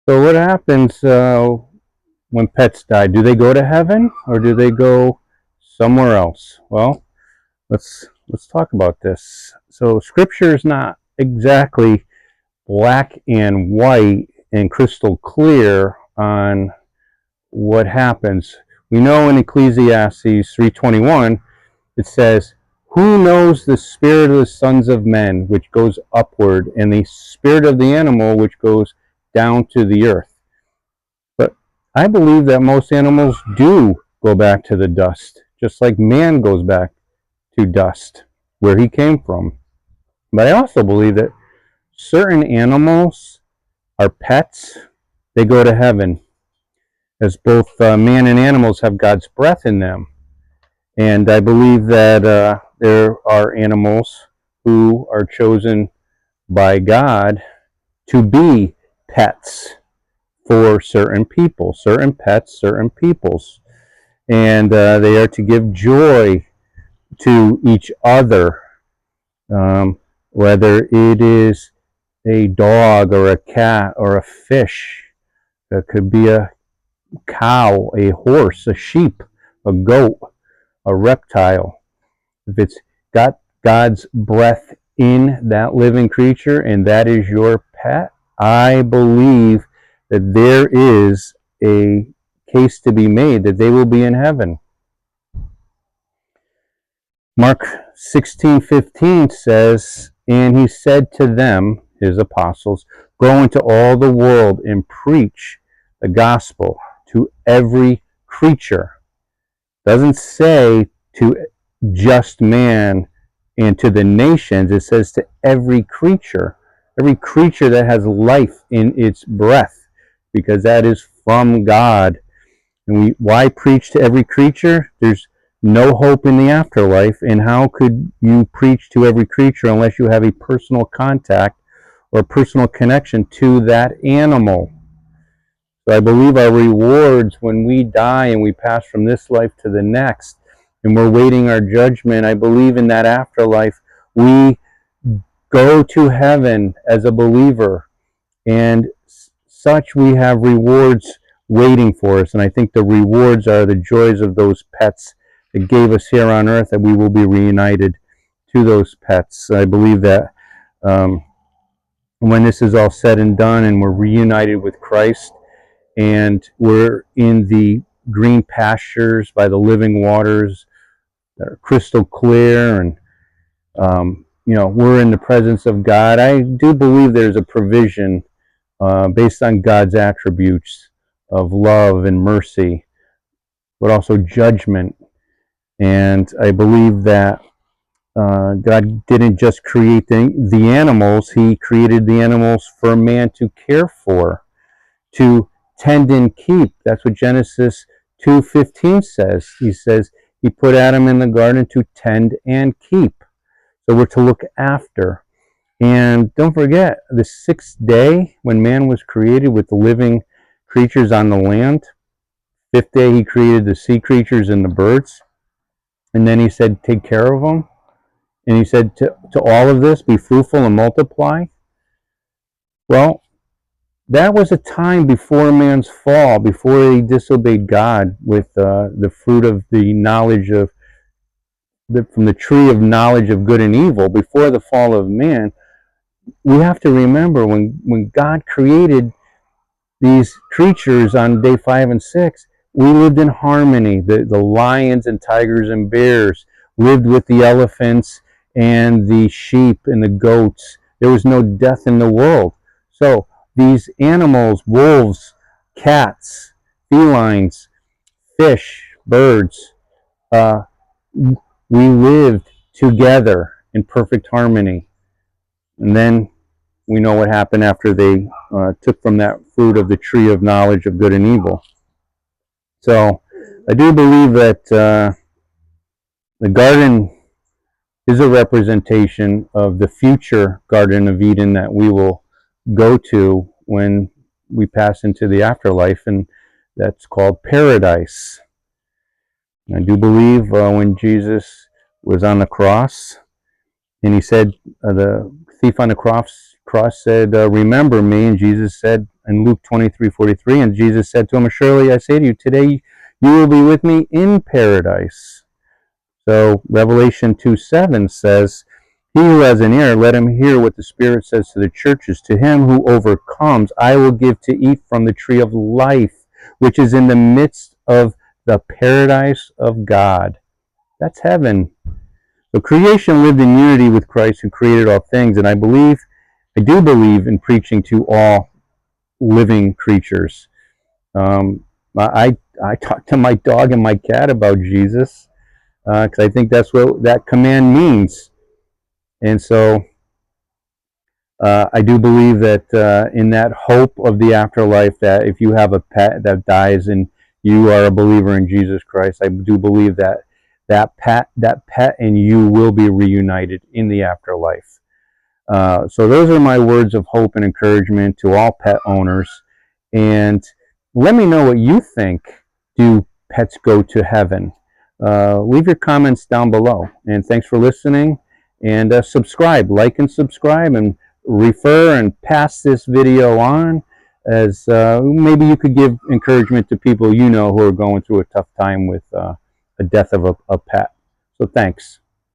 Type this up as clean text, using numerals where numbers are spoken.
So what happens when pets die? Do they go to heaven or do they go somewhere else? Well, let's talk about this. So Scripture is not exactly black and white and crystal clear on what happens. We know in Ecclesiastes 3:21 it says, "Who knows the spirit of the sons of men which goes upward, and the spirit of the animal which goes down to the earth?" But I believe that most animals do go back to the dust, just like man goes back to dust, where he came from. But I also believe that certain animals are pets. They go to heaven, as both man and animals have God's breath in them. And I believe that there are animals who are chosen by God to be pets for certain people, certain pets, certain peoples. And they are to give joy to each other, whether it is a dog or a cat or a fish. It could be a cow, a horse, a sheep, a goat, a reptile. If it's got God's breath in that living creature and that is your pet, I believe that there is a case to be made that they will be in heaven. Mark 16:15 says, "And he said to them," his apostles, "Go into all the world and preach the gospel to every creature." Doesn't say to just man and to the nations. It says to every creature that has life in its breath, because that is from God. And why preach to every creature? There's no hope in the afterlife, and how could you preach to every creature unless you have a personal contact or personal connection to that animal? So I believe our rewards when we die and we pass from this life to the next, and we're waiting our judgment, I believe in that afterlife, we go to heaven as a believer, and such we have rewards waiting for us. And I think the rewards are the joys of those pets that gave us here on earth, that we will be reunited to those pets. I believe that when this is all said and done and we're reunited with Christ and we're in the green pastures by the living waters that are crystal clear, and we're in the presence of God, I do believe there's a provision based on God's attributes of love and mercy, but also judgment. And I believe that God didn't just create the animals, he created the animals for man to care for, to tend and keep. That's what Genesis 2:15 says. He says he put Adam in the garden to tend and keep. So we're to look after. And don't forget, the sixth day when man was created with the living creatures on the land, fifth day he created the sea creatures and the birds. And then he said, take care of them. And he said to all of this, be fruitful and multiply. Well, that was a time before man's fall, before he disobeyed God with the fruit of the knowledge of, from the tree of knowledge of good and evil, before the fall of man. We have to remember when God created these creatures on day 5 and 6, we lived in harmony. The lions and tigers and bears lived with the elephants and the sheep and the goats. There was no death in the world. So these animals, wolves, cats, felines, fish, birds, we lived together in perfect harmony. And then we know what happened after they took from that fruit of the tree of knowledge of good and evil. So I do believe that the garden is a representation of the future Garden of Eden that we will go to when we pass into the afterlife, and that's called paradise. I do believe when Jesus was on the cross and he said, the thief on the cross said, remember me, and Jesus said, in Luke 23:43, and Jesus said to him, "Surely I say to you, today you will be with me in paradise." So Revelation 2:7 says, "He who has an ear, let him hear what the Spirit says to the churches. To him who overcomes, I will give to eat from the tree of life, which is in the midst of the paradise of God." That's heaven. So creation lived in unity with Christ who created all things, and I do believe in preaching to all living creatures. I talk to my dog and my cat about Jesus because I think that's what that command means. And so I do believe that in that hope of the afterlife, that if you have a pet that dies and you are a believer in Jesus Christ, I do believe that that pet and you will be reunited in the afterlife. So those are my words of hope and encouragement to all pet owners. And let me know what you think. Do pets go to heaven? Leave your comments down below. And thanks for listening. And subscribe, like and subscribe, and refer and pass this video on, as maybe you could give encouragement to people you know who are going through a tough time with the death of a pet. So thanks.